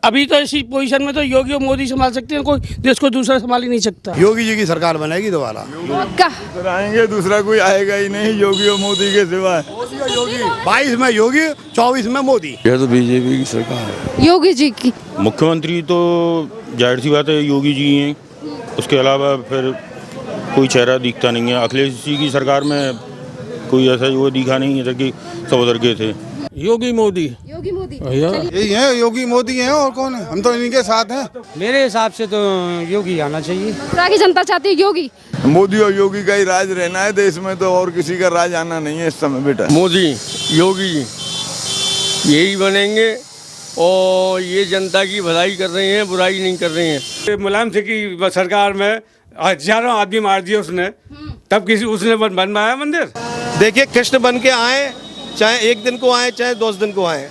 अभी तो ऐसी पोजीशन में तो योगी और मोदी संभाल सकते हैं, कोई देश को दूसरा संभाल ही नहीं सकता। योगी जी की सरकार बनेगी दोबारा। आएंगे, दूसरा कोई आएगा ही नहीं योगी और मोदी के सिवाय। 22 में योगी, 24 में मोदी। यह तो बीजेपी की सरकार है। योगी जी की मुख्यमंत्री तो जाहिर सी बात है योगी जी हैं, उसके अलावा फिर कोई चेहरा दिखता नहीं है। अखिलेश जी की सरकार में कोई ऐसा वो दिखा नहीं है कि सब उधर के थे। योगी मोदी यही है, योगी मोदी हैं और कौन है, हम तो इन्हीं के साथ हैं। मेरे हिसाब से तो योगी आना चाहिए। मथुरा की जनता चाहती है योगी। मोदी और योगी का ही राज रहना है देश में, तो और किसी का राज आना नहीं है इस समय बेटा। मोदी योगी यही बनेंगे और ये जनता की भलाई कर रहे हैं, बुराई नहीं कर रहे हैं। मुलायम सिंह की सरकार में हजारों आदमी मार दिए उसने, तब किसी उसने बनवाया मंदिर। देखिए, कृष्ण बन के आए, चाहे एक दिन को आए चाहे 10 दिन को आए,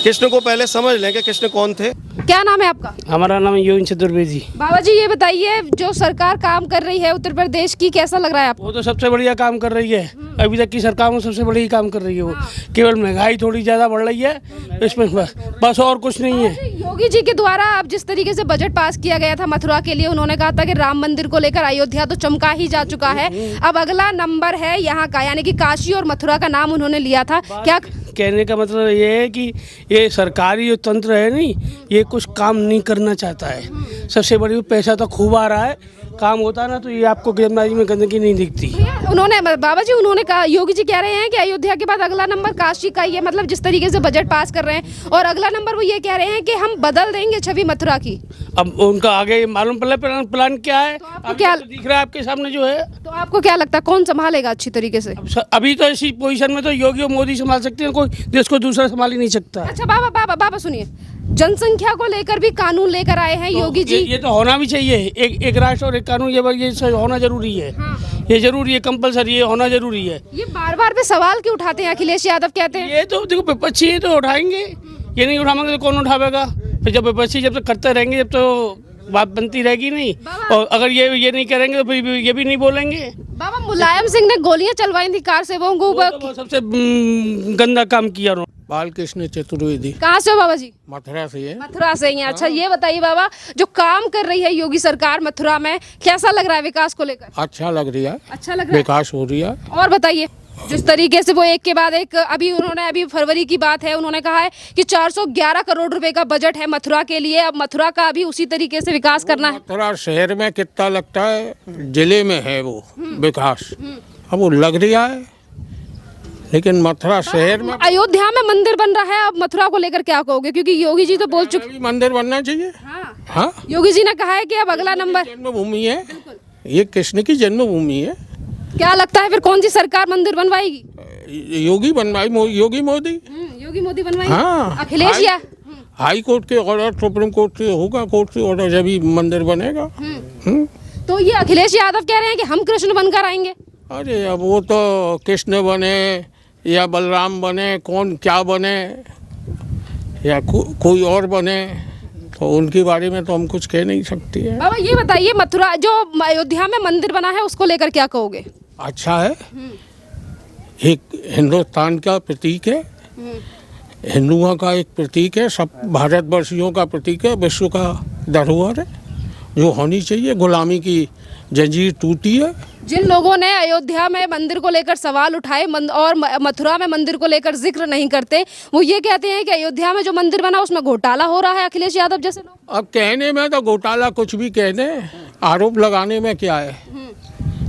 कृष्ण को पहले समझ लें कि कृष्ण कौन थे। क्या नाम है आपका? हमारा नाम है योगेंद्र चतुर्वेदी। बाबा जी ये बताइए, जो सरकार काम कर रही है उत्तर प्रदेश की, कैसा लग रहा है आपको? वो तो सबसे बढ़िया काम कर रही है, अभी तक की सरकार में सबसे बढ़िया काम कर रही है वो। केवल महंगाई थोड़ी ज्यादा बढ़ रही है इसमें, बस और कुछ नहीं है। योगी जी के द्वारा अब जिस तरीके से बजट पास किया गया था मथुरा के लिए, उन्होंने कहा था कि राम मंदिर को लेकर अयोध्या तो चमका ही जा चुका है, अब अगला नंबर है यहाँ का, यानी कि काशी और मथुरा का नाम उन्होंने लिया था। क्या कहने का मतलब ये है कि ये सरकारी जो तंत्र है नहीं, ये कुछ काम नहीं करना चाहता है। सबसे बड़ी पैसा तो खूब आ रहा है, काम होता ना तो ये आपको गंदगी में गंदगी नहीं दिखती। उन्होंने बाबा जी उन्होंने कहा, योगी जी कह रहे हैं कि अयोध्या के बाद अगला नंबर काशी का ही है, मतलब जिस तरीके से बजट पास कर रहे हैं, और अगला नंबर वो ये कह रहे हैं कि हम बदल देंगे छवि मथुरा की। अब उनका आगे मालूम पड़ा प्लान क्या है, तो क्या तो दिख रहा है आपके सामने जो है। तो आपको क्या लगता है कौन संभालेगा अच्छी तरीके से? अभी तो ऐसी पोजीशन में तो योगी और मोदी संभाल सकते हैं, कोई देश को दूसरा संभाल ही नहीं सकता। अच्छा बाबा सुनिए, जनसंख्या को लेकर भी कानून लेकर आए हैं योगी जी। ये तो होना भी चाहिए, एक राष्ट्र और एक कानून, ये होना जरूरी है। ये जरूरी है, कंपलसरी है, होना जरूरी है। ये बार बार पे सवाल क्यों उठाते हैं अखिलेश यादव? कहते हैं ये तो देखो विपक्षी है तो उठाएंगे, ये नहीं उठाएंगे तो कौन उठावेगा? फिर जब विपक्षी जब तक करते रहेंगे जब तो बात बनती रहेगी नहीं, और अगर ये नहीं करेंगे तो फिर ये भी नहीं बोलेंगे। बाबा मुलायम सिंह ने गोलियां चलवाई थी कार सेवकों के ऊपर, तो सबसे गंदा काम किया उन्होंने। बालकृष्ण चतुर्वेदी। कहाँ से हो बाबा जी? मथुरा से है। मथुरा से ही हैं। अच्छा ये बताइए बाबा, जो काम कर रही है योगी सरकार मथुरा में, कैसा लग रहा है विकास को लेकर? अच्छा लग रहा है, अच्छा लग रहा है, विकास हो रहा है। और बताइए, जिस तरीके से वो एक के बाद एक, अभी फरवरी की बात है, उन्होंने कहा है कि 411 करोड़ रुपए का बजट है मथुरा के लिए, अब मथुरा का अभी उसी तरीके से विकास करना है। मथुरा शहर में कितना लगता है, जिले में है वो विकास, अब वो लग रहा है, लेकिन मथुरा शहर में। अयोध्या में मंदिर बन रहा है, अब मथुरा को लेकर क्या कहोगे? क्योंकि योगी जी तो बोल चुके, मंदिर बनना चाहिए। हाँ, योगी जी ने कहा है कि अब अगला नंबर जन्मभूमि है, ये कृष्ण की जन्मभूमि है। क्या लगता है फिर कौन सी सरकार मंदिर बनवाएगी? योगी बनवाई, योगी मोदी। योगी मोदी बनवाएंगे। हाँ, अखिलेश या हाई कोर्ट के ऑर्डर, सुप्रीम कोर्ट से होगा, कोर्ट से ऑर्डर जब ही मंदिर बनेगा। तो ये अखिलेश यादव कह रहे हैं कि हम कृष्ण बनकर आएंगे। अरे अब वो तो कृष्ण बने या बलराम बने, कौन क्या बने, या कोई और बने, तो उनके बारे में तो हम कुछ कह नहीं सकते हैं। बाबा ये बताइए, मथुरा जो अयोध्या में मंदिर बना है उसको लेकर क्या कहोगे? अच्छा है, एक हिंदुस्तान का प्रतीक है, हिंदुओं का एक प्रतीक है, सब भारतवर्षियों का प्रतीक है, विश्व का धरोहर है, जो होनी चाहिए। गुलामी की जंजीर टूटी है। जिन लोगों ने अयोध्या में मंदिर को लेकर सवाल उठाए और मथुरा में मंदिर को लेकर जिक्र नहीं करते, वो ये कहते हैं कि अयोध्या में जो मंदिर बना उसमें घोटाला हो रहा है। अखिलेश यादव जैसे लोग अब कहने में तो घोटाला कुछ भी कहने, आरोप लगाने में क्या है,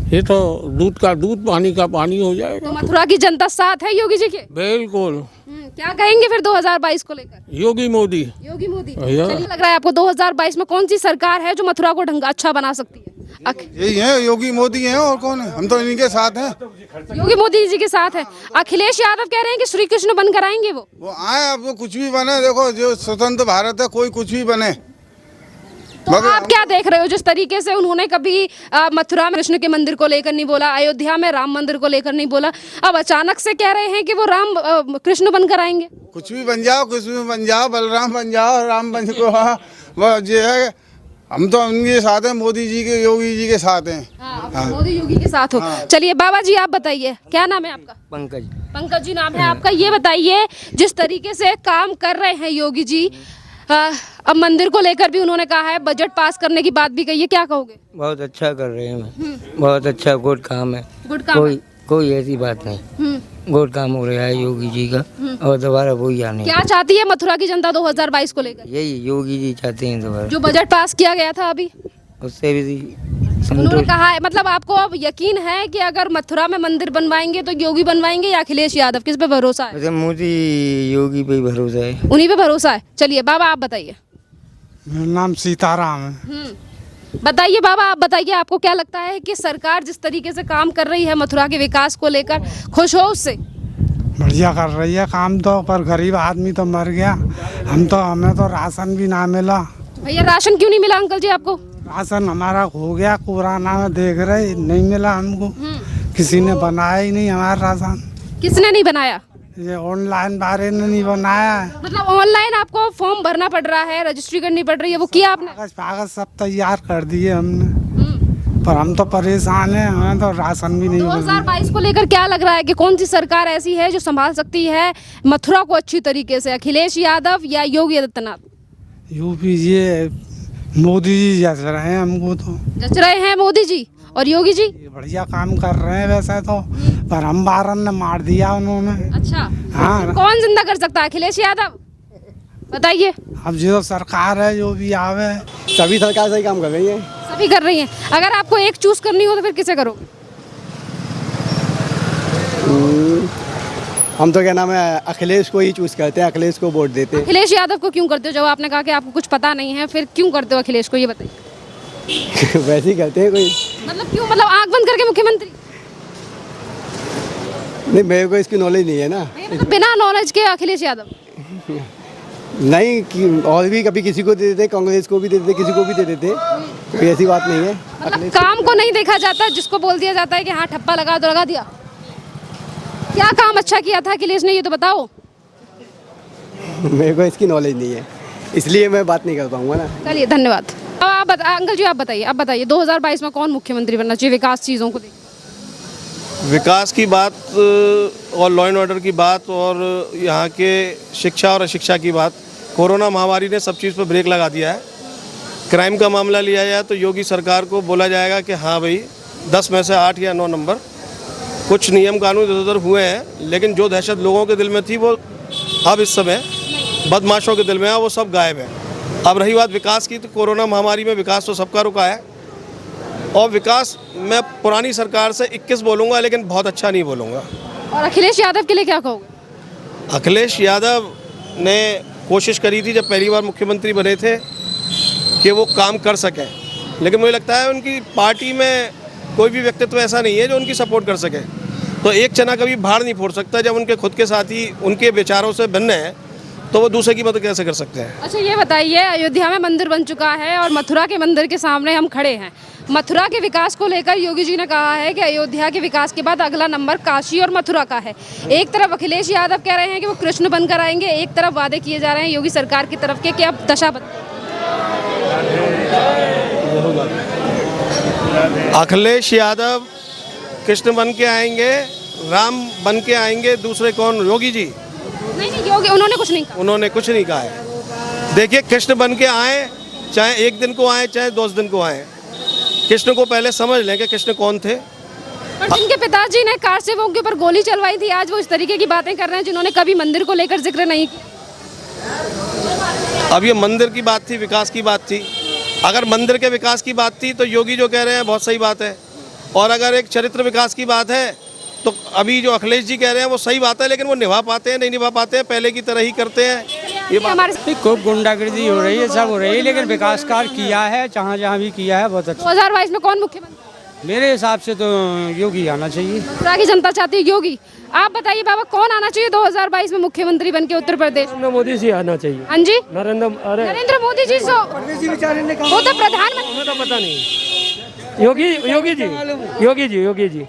ये तो दूध का दूध पानी का पानी हो जाएगा। तो मथुरा की जनता साथ है योगी जी के? बिल्कुल। क्या कहेंगे फिर 2022 को लेकर? योगी मोदी। योगी मोदी। चलिए, लग रहा है आपको 2022 में कौन सी सरकार है जो मथुरा को ढंग अच्छा बना सकती है? यही है, योगी मोदी हैं और कौन है, हम तो इन्हीं के साथ हैं। योगी मोदी जी के साथ है। अखिलेश यादव कह रहे हैं कि श्री कृष्ण बनकर आएंगे वो आए, अब वो कुछ भी बने, देखो जो स्वतंत्र भारत है, कोई कुछ भी बने। तो आप क्या देख रहे हो, जिस तरीके से उन्होंने कभी मथुरा में कृष्ण के मंदिर को लेकर नहीं बोला, अयोध्या में राम मंदिर को लेकर नहीं बोला, अब अचानक से कह रहे हैं कि वो राम कृष्ण बनकर आएंगे? कुछ भी बन जाओ, कुछ भी बन जाओ, बलराम बन जाओ, राम बन को, वो जो है, हम तो उनके साथ हैं, मोदी जी के, योगी जी के साथ हैं। मोदी योगी के साथ हो। चलिए बाबा जी आप बताइए, क्या नाम है आपका? पंकज। पंकज जी नाम है आपका। ये बताइए, जिस तरीके से काम कर रहे हैं योगी जी अब मंदिर को लेकर भी उन्होंने कहा है, बजट पास करने की बात भी कही है, क्या कहोगे? बहुत अच्छा कर रहे हैं, बहुत अच्छा गुड काम है, गुड काम है। कोई ऐसी बात नहीं, गुड काम हो रहा है योगी जी का और दोबारा वही आने। क्या चाहती है मथुरा की जनता 2022 को लेकर? यही योगी जी चाहते हैं दोबारा, जो बजट पास किया गया था अभी, उससे भी उन्होंने संतोष। कहा है, मतलब आपको अब यकीन है कि अगर मथुरा में मंदिर बनवाएंगे तो योगी बनवाएंगे या अखिलेश यादव, किस पे भरोसा है? वैसे मोदी योगी पे ही भरोसा है। उन्हीं पे भरोसा है। चलिए बाबा आप बताइए। मेरा नाम सीताराम है। बताइए बाबा, आप बताइए, आपको क्या लगता है कि सरकार जिस तरीके से काम कर रही है मथुरा के विकास को लेकर, खुश हो उससे? बढ़िया कर रही है काम तो, पर गरीब आदमी तो मर गया। हमें तो राशन भी ना मिला। भैया राशन क्यों नहीं मिला अंकल जी आपको? राशन हमारा हो गया पुराना, में देख रहे नहीं मिला हमको, किसी ने बनाया ही नहीं हमारा राशन। किसने नहीं बनाया? ये ऑनलाइन बारे ने नहीं बनाया है। मतलब ऑनलाइन आपको फॉर्म भरना पड़ रहा है, रजिस्ट्री करनी पड़ रही है, वो किया आपने? कागज सब तैयार कर दिए हमने, पर हम तो परेशान हैं, हमें तो राशन भी नहीं मिला। 2022 को लेकर क्या लग रहा है कि कौन सी सरकार ऐसी है जो संभाल सकती है मथुरा को अच्छी तरीके से, अखिलेश यादव या योगी आदित्यनाथ? यूपी ये मोदी जी जच रहे हैं हमको तो। जच रहे हैं मोदी जी और योगी जी? ये बढ़िया काम कर रहे हैं वैसे तो, पर हम बारन ने मार दिया उन्होंने। अच्छा, हाँ, कौन जिंदा कर सकता है, अखिलेश यादव? बताइए। अब जो सरकार है जो भी आवे, सभी सरकार सही काम कर रही है। सभी कर रही हैं। अगर आपको एक चूज करनी हो तो फिर किसे करोगे? हम तो क्या नाम है अखिलेश को ही चूज करते हैं, अखिलेश को वोट देते हैं। अखिलेश यादव को क्यों करते हो? जब आपने कहा कि आपको कुछ पता नहीं है, फिर क्यों करते हो अखिलेश को, ये बताइए। वैसे ही करते हैं कोई। मतलब क्यों, मतलब आंख बंद करके मुख्यमंत्री? नहीं, मेरे को इसकी नॉलेज नहीं है ना। मतलब बिना नॉलेज के अखिलेश यादव? नहीं, और भी कभी किसी को दे देते, कांग्रेस को भी दे देते, किसी को भी दे देते, कोई ऐसी बात नहीं है। मतलब काम को नहीं देखा जाता, जिसको बोल दिया जाता है कि हाँ ठप्पा लगा तो लगा दिया। क्या काम अच्छा किया था अखिलेश ने, ये तो बताओ। मेरे को इसकी नॉलेज नहीं है, इसलिए मैं बात नहीं कर पाऊंगा ना। चलिए धन्यवाद। अब आप अंकल जी आप बताइए 2022 में कौन मुख्यमंत्री बनना चाहिए विकास चीज़ों को लेकर? विकास की बात और लॉ एंड ऑर्डर की बात और यहाँ के शिक्षा और अशिक्षा की बात, कोरोना महामारी ने सब चीज़ पर ब्रेक लगा दिया है। क्राइम का मामला लिया जाए तो योगी सरकार को बोला जाएगा कि हाँ भाई 10 में से 8 या 9 नंबर, कुछ नियम कानून इधर उधर हुए हैं, लेकिन जो दहशत लोगों के दिल में थी वो अब इस समय बदमाशों के दिल में है, वो सब गायब है। अब रही बात विकास की, तो कोरोना महामारी में विकास तो सबका रुका है, और विकास मैं पुरानी सरकार से 21 बोलूँगा, लेकिन बहुत अच्छा नहीं बोलूँगा। और अखिलेश यादव के लिए क्या कहोगे? अखिलेश यादव ने कोशिश करी थी जब पहली बार मुख्यमंत्री बने थे कि वो काम कर सकें, लेकिन मुझे लगता है उनकी पार्टी में कोई भी व्यक्तित्व ऐसा नहीं है जो उनकी सपोर्ट कर सके। तो एक चना कभी भाड़ नहीं फोड़ सकता। जब उनके खुद के साथी उनके विचारों से भिन्न हैं तो वो दूसरे की मदद कैसे कर सकते हैं? अच्छा ये बताइए, अयोध्या में मंदिर बन चुका है और मथुरा के मंदिर के सामने हम खड़े हैं। मथुरा के विकास को लेकर योगी जी ने कहा है कि अयोध्या के विकास के बाद अगला नंबर काशी और मथुरा का है। एक तरफ अखिलेश यादव कह रहे हैं कि वो कृष्ण बनकर आएंगे, एक तरफ वादे किए जा रहे हैं योगी सरकार की तरफ के कि अब दशा अखिलेश यादव कृष्ण बन के आएंगे, राम बन के आएंगे, दूसरे कौन? योगी जी? नहीं योगी उन्होंने कुछ नहीं कहा। उन्होंने कुछ नहीं कहा है। देखिए, कृष्ण बन के आए, चाहे 1 दिन को आए चाहे 2 दिन को आए, कृष्ण को पहले समझ लें कि कृष्ण कौन थे। और जिनके पिताजी ने कार सेवकों के ऊपर गोली चलवाई थी, आज वो इस तरीके की बातें कर रहे हैं जिन्होंने कभी मंदिर को लेकर जिक्र नहीं किया। अब ये मंदिर की बात थी, विकास की बात थी। अगर मंदिर के विकास की बात थी तो योगी जो कह रहे हैं बहुत सही बात है, और अगर एक चरित्र विकास की बात है तो अभी जो अखिलेश जी कह रहे हैं वो सही बात है, लेकिन वो निभा पाते हैं नहीं निभा पाते हैं, पहले की तरह ही करते हैं। ये हमारे खूब गुंडागर्दी हो रही है, सब हो रही है, लेकिन विकास कार्य किया है, जहाँ जहाँ भी किया है बहुत अच्छा। 2022 में कौन मुख्यमंत्री? मेरे हिसाब से तो योगी आना चाहिए। मथुरा की जनता चाहती है योगी। आप बताइए बाबा, कौन आना चाहिए 2022 में मुख्यमंत्री बन के उत्तर प्रदेश? नरेंद्र मोदी जी आना चाहिए। हाँ जी, नरेंद्र मोदी जी। वो तो प्रधानमंत्री। हमें तो पता नहीं। योगी जी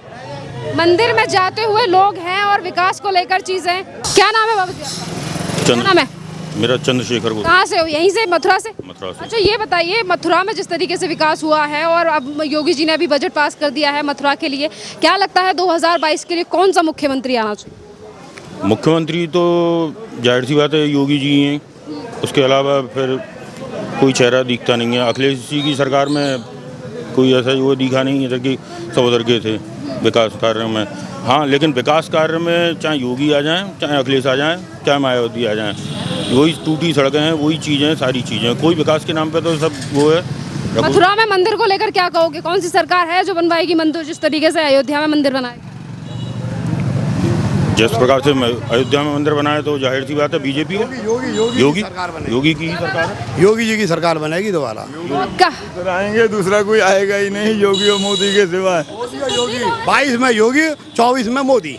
मंदिर में जाते हुए लोग हैं और विकास को लेकर चीजें। क्या नाम है बाबा जी आपका? क्या नाम है? मेरा चंद्रशेखर गुप्ता। कहाँ से हो? यहीं से, मथुरा से? मथुरा से। अच्छा ये बताइए, मथुरा में जिस तरीके से विकास हुआ है और अब योगी जी ने अभी बजट पास कर दिया है मथुरा के लिए, क्या लगता है 2022 के लिए कौन सा मुख्यमंत्री आना चाहिए? मुख्यमंत्री तो जाहिर सी बात है योगी जी हैं, उसके अलावा फिर कोई चेहरा दिखता नहीं है। अखिलेश जी की सरकार में कोई ऐसा वो दिखा नहीं है कि सब उधर के थे विकास कार्य में। हाँ, लेकिन विकास कार्य में चाहे योगी आ जाएं, चाहे अखिलेश आ जाएं, चाहे मायावती आ जाएं, वही टूटी सड़कें हैं, वही चीज़ें, सारी चीज़ें। कोई विकास के नाम पे तो सब वो है। मथुरा में मंदिर को लेकर क्या कहोगे? कौन सी सरकार है जो बनवाएगी मंदिर जिस तरीके से अयोध्या में मंदिर बनाए? जिस प्रकार से अयोध्या में मंदिर बनाए तो जाहिर सी बात है बीजेपी है। योगी की ही सरकार है। योगी जी की सरकार बनेगी दोबारा। आएंगे, दूसरा कोई आएगा ही नहीं योगी और मोदी के सिवाय। 22 में योगी, 24 में मोदी।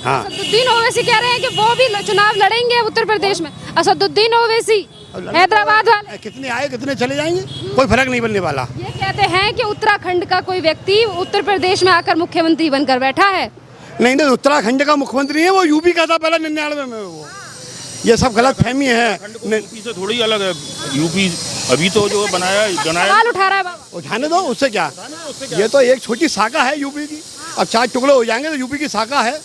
हाँ, असदुद्दीन ओवैसी कह रहे हैं कि वो भी चुनाव लड़ेंगे उत्तर प्रदेश में। असदुद्दीन ओवैसी हैदराबाद वाले कितने आए कितने चले जाएंगे, कोई फर्क नहीं बनने वाला। ये कहते हैं कि उत्तराखंड का कोई व्यक्ति उत्तर प्रदेश में आकर मुख्यमंत्री बनकर बैठा है। नहीं, उत्तराखंड का मुख्यमंत्री है, वो यूपी का था पहले 99 में। वो ये सब गलत फहमी है। यूपी से थोड़ी अलग है। यूपी अभी तो जो बनाया सवाल उठा रहा है बाबा। उठाने दो, उससे क्या। ये तो एक छोटी शाखा है यूपी की। अब 4 टुकड़े हो जाएंगे तो यूपी की शाखा है।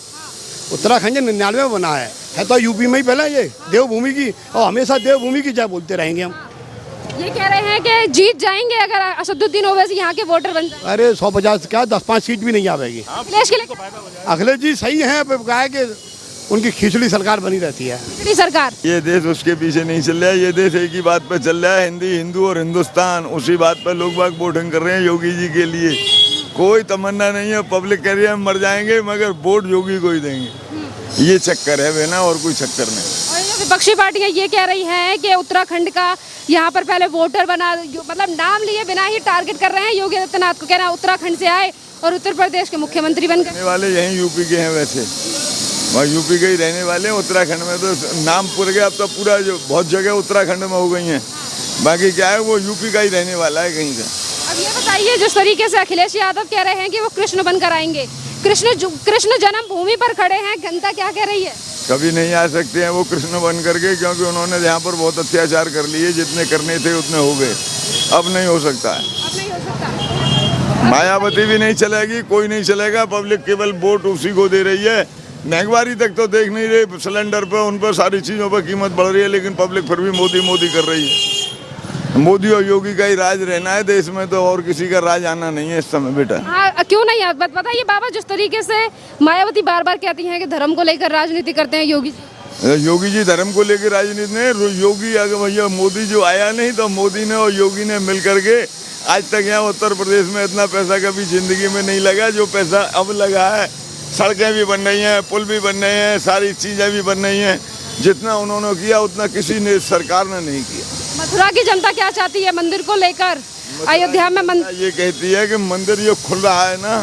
उत्तराखंड 99 में बना है तो यूपी में ही पहले ये देवभूमि की, और हमेशा देवभूमि की जय बोलते रहेंगे हम। ये कह रहे हैं कि जीत जाएंगे अगर असदुद्दीन ओवैसी यहाँ के वोटर बन जाए। अरे 150 क्या 10-5 सीट भी नहीं आवेगी। अखिलेश के लिए अखिलेश जी सही है, क्या है कि उनकी खिचड़ी सरकार बनी रहती है। खिचड़ी सरकार। ये देश उसके पीछे नहीं चल रहा है, ये देश एक ही बात पर चल रहा है, हिंदी, हिंदू और हिंदुस्तान। उसी बात पर लोग बाग वोटिंग कर रहे हैं योगी जी के लिए। कोई तमन्ना नहीं है, पब्लिक कह रही है हम मर जाएंगे मगर वोट योगी को ही देंगे। ये चक्कर है बेना, और कोई चक्कर नहीं। और ये विपक्षी पार्टियां ये कह रही हैं कि उत्तराखंड का यहाँ पर पहले वोटर बना, मतलब नाम लिए बिना ही टारगेट कर रहे हैं योगी आदित्यनाथ को। कहना उत्तराखंड से आए और उत्तर प्रदेश के मुख्यमंत्री बन गए। वाले यहीं यूपी के हैं, वैसे वहाँ यूपी के ही रहने वाले हैं। उत्तराखंड में तो नाम पूरे अब तो पूरा जो बहुत जगह उत्तराखंड में हो गई हैं, बाकी क्या है वो यूपी का ही रहने वाला है कहीं का। अब ये बताइए, जिस तरीके से अखिलेश यादव कह रहे हैं कि वो कृष्ण बनकर आएंगे, कृष्ण जन्मभूमि पर खड़े हैं, जनता क्या कह रही है? कभी नहीं आ सकते हैं वो कृष्ण बन करके, क्योंकि उन्होंने यहाँ पर बहुत अत्याचार कर लिए। जितने करने थे उतने हो गए, अब नहीं हो सकता है। अब नहीं हो सकता। मायावती भी नहीं चलेगी, कोई नहीं चलेगा। पब्लिक केवल वोट उसी को दे रही है। महंगाई तक तो देख नहीं रहे, सिलेंडर पर उन पर सारी चीज़ों पर कीमत बढ़ रही है, लेकिन पब्लिक फिर भी मोदी मोदी कर रही है। मोदी और योगी का ही राज रहना है देश में, तो और किसी का राज आना नहीं है इस समय बेटा। हाँ, क्यों नहीं? बताइए बाबा, जिस तरीके से मायावती बार बार कहती हैं कि धर्म को लेकर राजनीति करते हैं योगी जी। योगी जी धर्म को लेकर राजनीति नहीं। योगी अगर भैया मोदी जो आया नहीं, तो मोदी ने और योगी ने मिल करके आज तक यहाँ उत्तर प्रदेश में इतना पैसा कभी जिंदगी में नहीं लगा जो पैसा अब लगा है। सड़कें भी बन रही हैं, पुल भी बन रहे हैं, सारी चीज़ें भी बन रही हैं। जितना उन्होंने किया उतना किसी ने सरकार ने नहीं किया। मथुरा की जनता क्या चाहती है मंदिर को लेकर? अयोध्या में ये कहती है कि मंदिर जो खुल रहा है ना,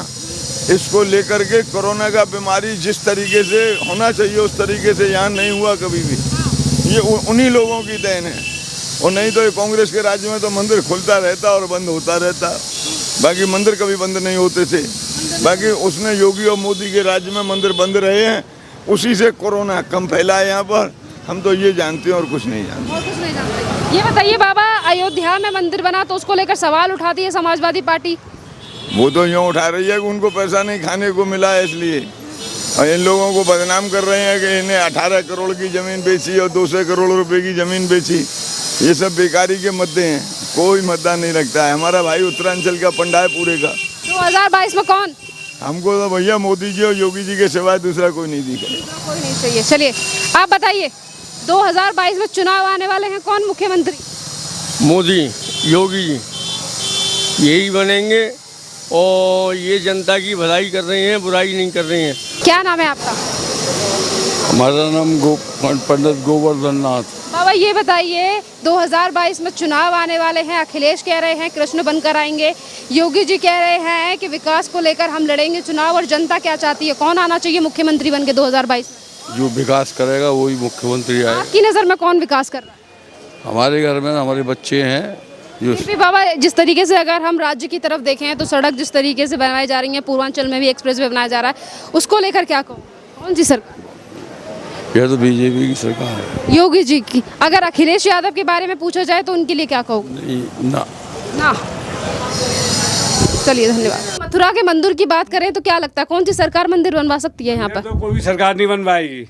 इसको लेकर के कोरोना का बीमारी जिस तरीके से होना चाहिए उस तरीके से यहाँ नहीं हुआ कभी भी। ये उन्हीं लोगों की देन है, और नहीं तो ये कांग्रेस के राज्य में तो मंदिर खुलता रहता और बंद होता रहता। बाकी मंदिर कभी बंद नहीं होते थे। बाकी उसने योगी और मोदी के राज्य में मंदिर बंद रहे हैं, उसी से कोरोना कम फैला है यहाँ पर। हम तो ये जानते हैं और कुछ नहीं जानते। ये बताइए बाबा, अयोध्या में मंदिर बना तो उसको लेकर सवाल उठाती है समाजवादी पार्टी। वो तो यूँ उठा रही है कि उनको पैसा नहीं खाने को मिला है इसलिए, और इन लोगों को बदनाम कर रहे हैं कि इन्हें 18 करोड़ की ज़मीन बेची और 200 करोड़ रुपए की ज़मीन बेची। ये सब बेकारी के मुद्दे हैं, कोई मुद्दा नहीं रखता है। हमारा भाई उत्तरांचल का पंडा है पूरे का। 2022 में कौन? हमको तो भैया मोदी जी और योगी जी के सिवाय दूसरा कोई नहीं दिखा। कोई नहीं चाहिए। चलिए आप बताइए, 2022 में चुनाव आने वाले हैं, कौन मुख्यमंत्री? मोदी, योगी जी यही बनेंगे, और ये जनता की भलाई कर रहे हैं, बुराई नहीं कर रहे हैं। क्या नाम है आपका? हमारा नाम पंडित गोवर्धन नाथ। बाबा ये बताइए, 2022 में चुनाव आने वाले हैं, अखिलेश कह रहे हैं कृष्ण बनकर आएंगे, योगी जी कह रहे हैं कि विकास को लेकर हम लड़ेंगे चुनाव, और जनता क्या चाहती है, कौन आना चाहिए मुख्यमंत्री बनके 2022? जो विकास करेगा वही मुख्यमंत्री आए। आपकी नज़र में कौन विकास कर रहा है? हमारे घर में हमारे बच्चे हैं जो। फिर भी बाबा, जिस तरीके से अगर हम राज्य की तरफ देखें तो सड़क जिस तरीके से बनाई जा रही है, पूर्वांचल में भी एक्सप्रेसवे बनाया जा रहा है, उसको लेकर क्या कहो, कौन सी सरकार? यह तो बीजेपी की सरकार है। योगी जी की। अगर अखिलेश यादव के बारे में पूछा जाए तो उनके लिए क्या कहोगे? ना ना। चलिए धन्यवाद। मथुरा के मंदिर की बात करें तो क्या लगता है कौन सी सरकार मंदिर बनवा सकती है यहाँ पर? तो कोई भी सरकार नहीं बनवाएगी।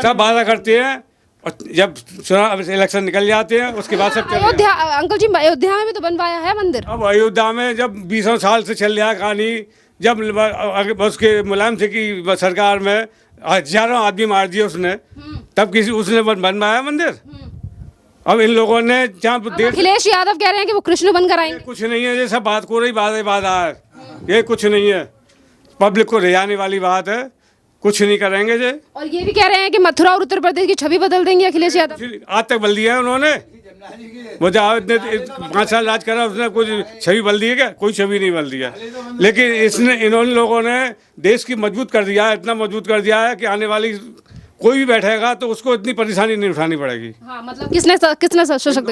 सब वादा करते हैं, और जब चुनाव इलेक्शन निकल जाते हैं उसके बाद सब चले जाते हैं। अयोध्या अंकल जी, अयोध्या में भी तो बनवाया है मंदिर। अब अयोध्या में जब 20 साल से चल रहा है कहानी, जब उसके मुलायम सिंह की सरकार में हजारों आदमी मार दिए उसने, तब उसने बनवाया मंदिर। अब इन लोगों ने जहाँ अखिलेश यादव कह रहे हैं कि वो कृष्ण बनकर आएंगे। कुछ नहीं है, ये सब बात को रही बात है, ये कुछ नहीं है, पब्लिक को रिझाने वाली बात है, कुछ नहीं करेंगे जे। और ये भी कह रहे हैं कि मथुरा और उत्तर प्रदेश की छवि बदल देंगे अखिलेश यादव। आज तक बदल दिया है उन्होंने, वो जहाँ इतने 5 साल राज करा उसने कुछ छवि बदल दी है क्या? कोई छवि नहीं बदल दिया। लेकिन इन लोगों ने देश की मजबूत कर दिया है, इतना मजबूत कर दिया है कि आने वाली कोई भी बैठेगा तो उसको इतनी परेशानी नहीं उठानी पड़ेगी। हाँ, मतलब किसने सशक्त?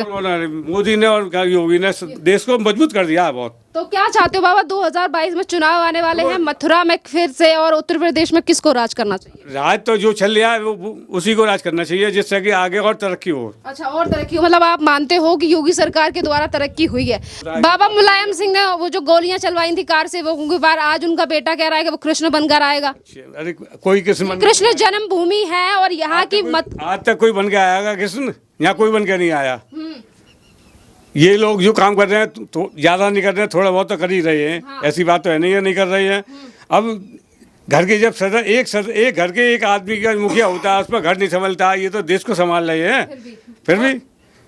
मोदी ने और योगी ने देश को मजबूत कर दिया है बहुत। तो क्या चाहते हो बाबा, 2022 में चुनाव आने वाले हैं, मथुरा में फिर से और उत्तर प्रदेश में किसको राज करना चाहिए? राज तो जो चल रहा है वो उसी को राज करना चाहिए, जिससे कि आगे और तरक्की हो। अच्छा, और तरक्की हो, मतलब आप मानते हो कि योगी सरकार के द्वारा तरक्की हुई है। बाबा मुलायम सिंह ने वो जो गोलियां चलवाई थी कार से, वो बार आज उनका बेटा कह रहा है कि वो कृष्ण बनकर आएगा। अरे कोई कृष्ण जन्मभूमि है और यहाँ की आज तक कोई बन के आएगा कृष्ण? यहाँ कोई बन के नहीं आया। ये लोग जो काम कर रहे हैं तो ज्यादा नहीं कर रहे हैं, थोड़ा बहुत तो कर ही रहे हैं। हाँ। ऐसी बात तो है नहीं कर रहे हैं। अब घर के जब एक घर के एक आदमी का मुखिया होता है, उस पर घर नहीं संभलता, ये तो देश को संभाल रहे हैं। फिर भी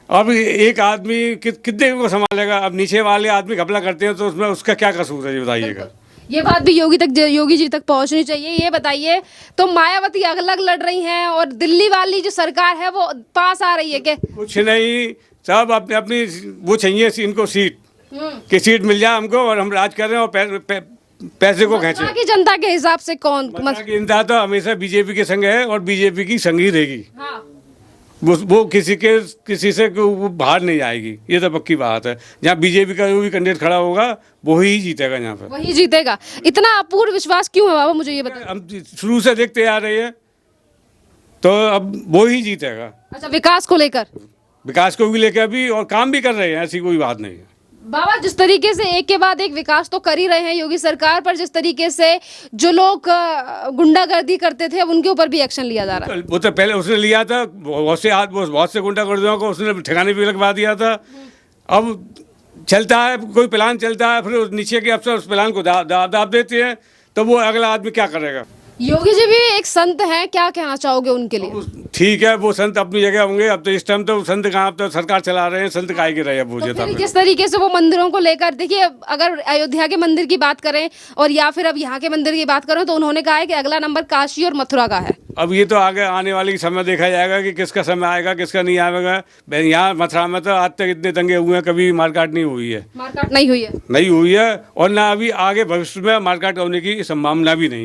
अब एक आदमी कितने को संभालेगा? अब नीचे वाले आदमी घपला करते हैं तो उसमें उसका क्या कसूर है, बताइएगा। ये बात भी योगी जी तक पहुंचनी चाहिए। ये बताइए, तो मायावती अलग लड़ रही हैं और दिल्ली वाली जो सरकार है वो पास आ रही है क्या? कुछ नहीं, सब अपनी वो चाहिए इनको सीट, कि सीट मिल जाए हमको और हम राज कर रहे हैं और पैसे को खींचे। की जनता के हिसाब से कौन? की जनता तो हमेशा बीजेपी के संग है और बीजेपी की संग ही रहेगी। हाँ। वो किसी से वो बाहर नहीं आएगी, ये तो पक्की बात है। जहाँ बीजेपी का जो भी कैंडिडेट खड़ा होगा वो ही जीतेगा, यहाँ पे वही जीतेगा। इतना अपूर्ण विश्वास क्यों है बाबा, मुझे ये बताइए। हम शुरू से देखते आ रहे हैं, तो अब वो ही जीतेगा। अच्छा, विकास को लेकर? विकास को भी लेकर भी और काम भी कर रहे हैं, ऐसी कोई बात नहीं है। बाबा, जिस तरीके से एक के बाद एक विकास तो कर ही रहे हैं योगी सरकार, पर जिस तरीके से जो लोग गुंडागर्दी करते थे अब उनके ऊपर भी एक्शन लिया जा रहा है। वो तो पहले उसने लिया था, बहुत से गुंडागर्दियों को उसने ठिकाने भी लगवा दिया था। अब चलता है, कोई प्लान चलता है, फिर नीचे के अफसर उस प्लान को दाब देते हैं, तो वो अगला आदमी क्या करेगा? योगी जी भी एक संत हैं, क्या कहना चाहोगे उनके लिए? ठीक है, वो संत अपनी जगह होंगे। अब तो इस टाइम तो संत कहाँ, अब तो सरकार चला रहे हैं, संत काहे के रहे अब वो। तो जिस तरीके से वो मंदिरों को लेकर, देखिए अगर अयोध्या के मंदिर की बात करें और या फिर अब यहाँ के मंदिर की बात करें, तो उन्होंने कहा है कि अगला नंबर काशी और मथुरा का है। अब ये तो आगे आने वाली समय देखा जाएगा कि किसका समय आएगा, किसका नहीं आएगा। यहाँ मथुरा में तो आज तक इतने दंगे हुए हैं, कभी मारकाट नहीं हुई है। मारकाट नहीं हुई है? नहीं हुई है, और ना अभी आगे भविष्य में मारकाट होने की संभावना भी नहीं।